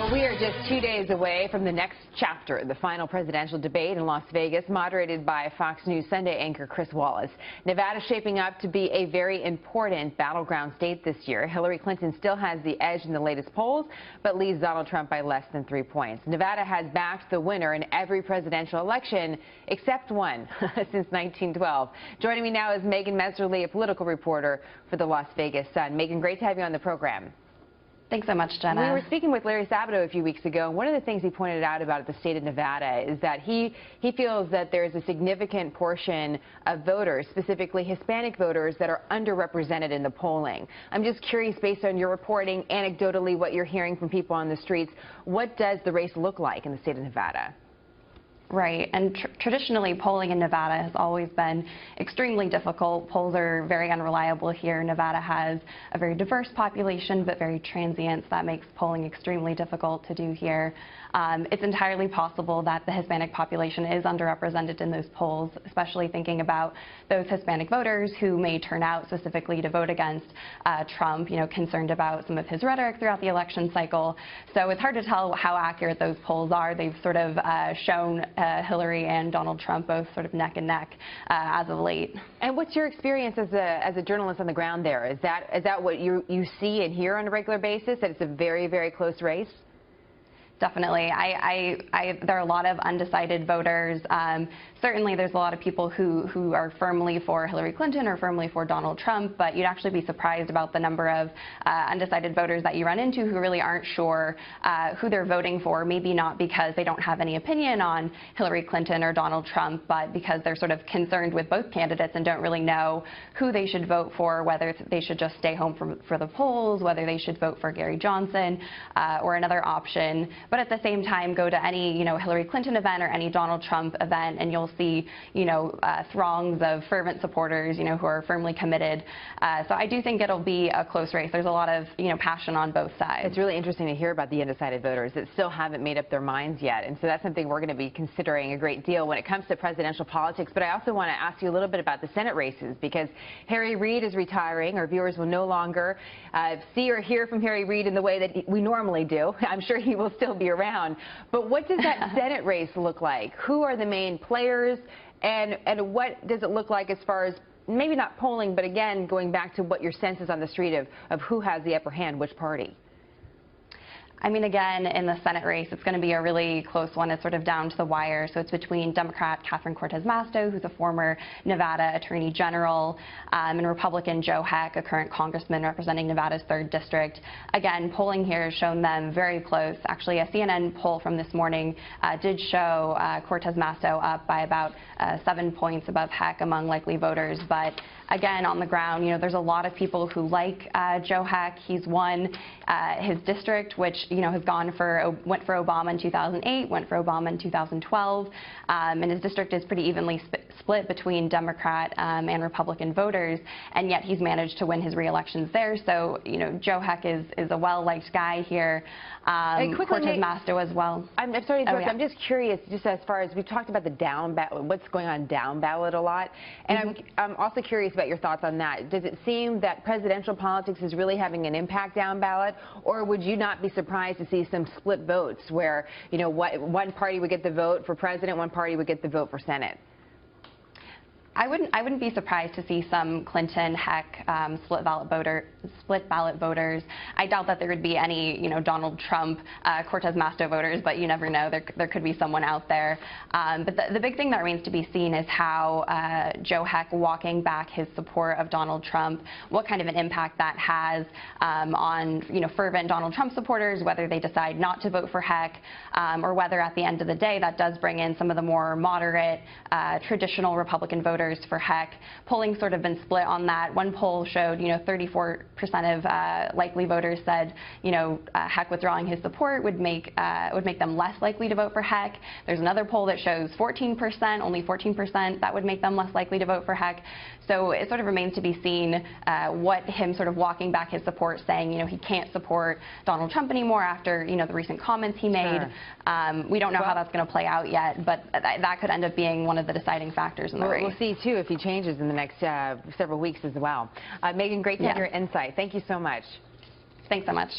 Well, we are just 2 days away from the next chapter, the final presidential debate in Las Vegas, moderated by Fox News Sunday anchor Chris Wallace. Nevada is shaping up to be a very important battleground state this year. Hillary Clinton still has the edge in the latest polls, but leads Donald Trump by less than 3 points. Nevada has backed the winner in every presidential election except one since 1912. Joining me now is Megan Messerly, a political reporter for the Las Vegas Sun. Megan, great to have you on the program. Thanks so much, Jenna. We were speaking with Larry Sabato a few weeks ago, and one of the things he pointed out about the state of Nevada is that he feels that there's a significant portion of voters, specifically Hispanic voters, that are underrepresented in the polling. I'm just curious, based on your reporting, anecdotally, what you're hearing from people on the streets, what does the race look like in the state of Nevada? Right, and traditionally polling in Nevada has always been extremely difficult. Polls are very unreliable here. Nevada has a very diverse population, but very transient, so that makes polling extremely difficult to do here. It's entirely possible that the Hispanic population is underrepresented in those polls, especially thinking about those Hispanic voters who may turn out specifically to vote against Trump, concerned about some of his rhetoric throughout the election cycle. So it's hard to tell how accurate those polls are. They've sort of shown Hillary and Donald Trump both sort of neck and neck as of late. And what's your experience as a journalist on the ground there? Is that what you see and hear on a regular basis, that it's a very, very close race? Definitely. There are a lot of undecided voters. Certainly there's a lot of people who are firmly for Hillary Clinton or firmly for Donald Trump, but you'd actually be surprised about the number of undecided voters that you run into who really aren't sure who they're voting for, maybe not because they don't have any opinion on Hillary Clinton or Donald Trump, but because they're sort of concerned with both candidates and don't really know who they should vote for, whether they should just stay home for the polls, whether they should vote for Gary Johnson or another option. But at the same time, go to any Hillary Clinton event or any Donald Trump event, and you'll see throngs of fervent supporters who are firmly committed. So I do think it'll be a close race. There's a lot of passion on both sides. It's really interesting to hear about the undecided voters that still haven't made up their minds yet, and so that's something we're going to be considering a great deal when it comes to presidential politics. But I also want to ask you a little bit about the Senate races, because Harry Reid is retiring. Our viewers will no longer see or hear from Harry Reid in the way that we normally do. I'm sure he will still be around. But what does that Senate race look like? Who are the main players, and what does it look like as far as maybe not polling, but again, going back to what your sense is on the street of who has the upper hand, which party? I mean, again, in the Senate race, it's going to be a really close one. It's sort of down to the wire. So it's between Democrat Catherine Cortez Masto, who's a former Nevada Attorney General, and Republican Joe Heck, a current congressman representing Nevada's 3rd District. Again, polling here has shown them very close. Actually, a CNN poll from this morning did show Cortez Masto up by about 7 points above Heck among likely voters. But again, on the ground, there's a lot of people who like Joe Heck. He's won his district, which went for Obama in 2008, went for Obama in 2012, and his district is pretty evenly split between Democrat and Republican voters, and yet he's managed to win his re-elections there. So Joe Heck is a well-liked guy here. Cortez Masto as well. I'm sorry to interrupt. I'm just curious, just as far as we've talked about the down ballot, what's going on down ballot a lot, and I'm also curious about your thoughts on that. Does it seem that presidential politics is really having an impact down ballot, or would you not be surprised to see some split votes where one party would get the vote for president, one party would get the vote for Senate? I wouldn't be surprised to see some Clinton, Heck, split ballot voters. I doubt that there would be any, Donald Trump, Cortez Masto voters, but you never know. There could be someone out there. But the big thing that remains to be seen is how Joe Heck walking back his support of Donald Trump, what kind of an impact that has on, fervent Donald Trump supporters, whether they decide not to vote for Heck, or whether at the end of the day that does bring in some of the more moderate, traditional Republican voters for Heck. Polling's sort of been split on that. One poll showed, 34% of likely voters said, Heck withdrawing his support would make them less likely to vote for Heck. There's another poll that shows 14%, only 14% that would make them less likely to vote for Heck. So it sort of remains to be seen what him sort of walking back his support, saying, he can't support Donald Trump anymore after, the recent comments he made. Sure. We don't know how that's going to play out yet, but that could end up being one of the deciding factors in the race. We'll see, too, if he changes in the next several weeks as well. Megan, great to have your insight. Thank you so much. Thanks so much.